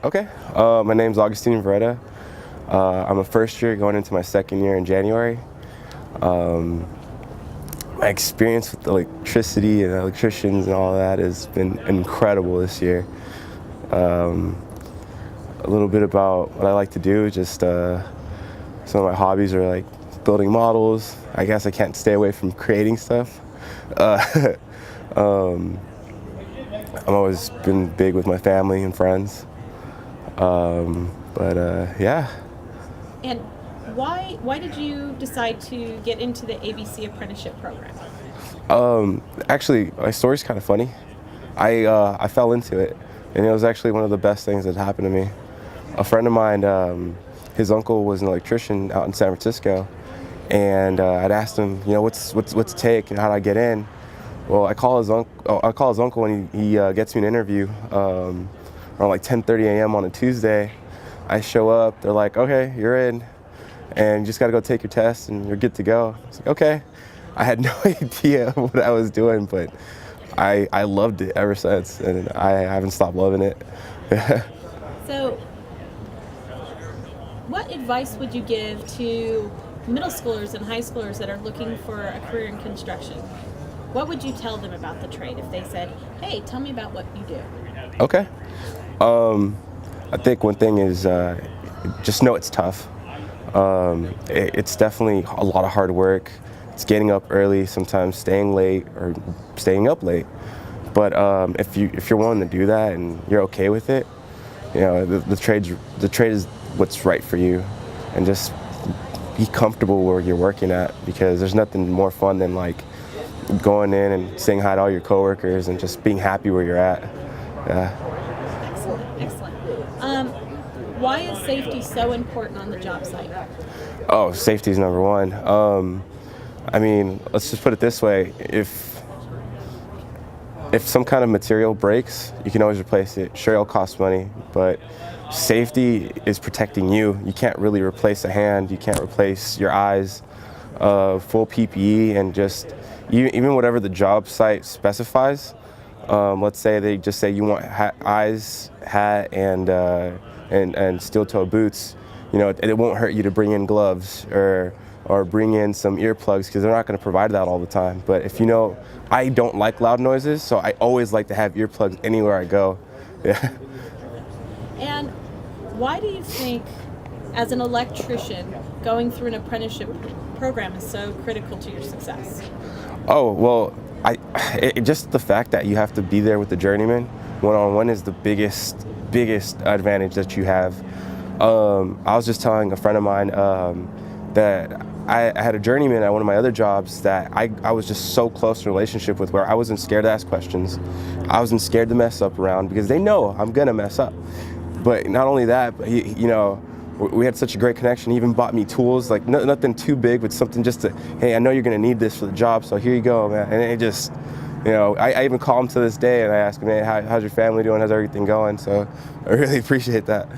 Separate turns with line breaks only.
Okay. My name's Augustine Veretta. I'm a first year going into my second year in January. Um, my experience with electricity and electricians and all that has been incredible this year. Um, a little bit about what I like to do, just some of my hobbies are like building models. I guess I can't stay away from creating stuff. Uh, um, I've always been big with my family and friends. Yeah.
And why did you decide to get into the ABC apprenticeship program?
Actually, my story's kind of funny. I fell into it, and it was actually one of the best things that happened to me. A friend of mine, his uncle was an electrician out in San Francisco, and I'd asked him, what's take and how do I get in? Well, I call his uncle. I call his uncle, and he gets me an interview around like 10:30 a.m. on a Tuesday. I show up. They're like, "Okay, you're in, and you just got to go take your test, and you're good to go." I was like, "Okay." I had no idea what I was doing, but I loved it ever since, and I haven't stopped loving it.
So, what advice would you give to middle schoolers and high schoolers that are looking for a career in construction? What would you tell them about the trade if they said, "Hey, tell me about what you do"?
Okay. I think one thing is just know it's tough. It's definitely a lot of hard work. It's getting up early, sometimes staying late or staying up late. But if you're willing to do that and you're okay with it, the trade is what's right for you, and just be comfortable where you're working at, because there's nothing more fun than like going in and saying hi to all your coworkers and just being happy where you're at. Yeah.
Excellent, excellent. Why is safety so important on the job site?
Oh, safety is number one. I mean, let's just put it this way: if some kind of material breaks, you can always replace it. Sure, it'll cost money, but safety is protecting you. You can't really replace a hand. You can't replace your eyes. Full PPE and just even whatever the job site specifies. Let's say they just say you want eyes, hat, and steel-toe boots. It won't hurt you to bring in gloves or bring in some earplugs, because they're not going to provide that all the time. But if I don't like loud noises, so I always like to have earplugs anywhere I go. Yeah.
And why do you think, as an electrician, going through an apprenticeship program is so critical to your success?
Oh, well, just the fact that you have to be there with the journeyman one-on-one is the biggest advantage that you have. I was just telling a friend of mine that I had a journeyman at one of my other jobs that I was just so close in a relationship with, where I wasn't scared to ask questions. I wasn't scared to mess up around, because they know I'm gonna mess up. But not only that, but we had such a great connection. He even bought me tools, like nothing too big, but something just to, hey, I know you're gonna need this for the job, so here you go, man. And it just, I even call him to this day and I ask him, hey, how's your family doing? How's everything going? So I really appreciate that.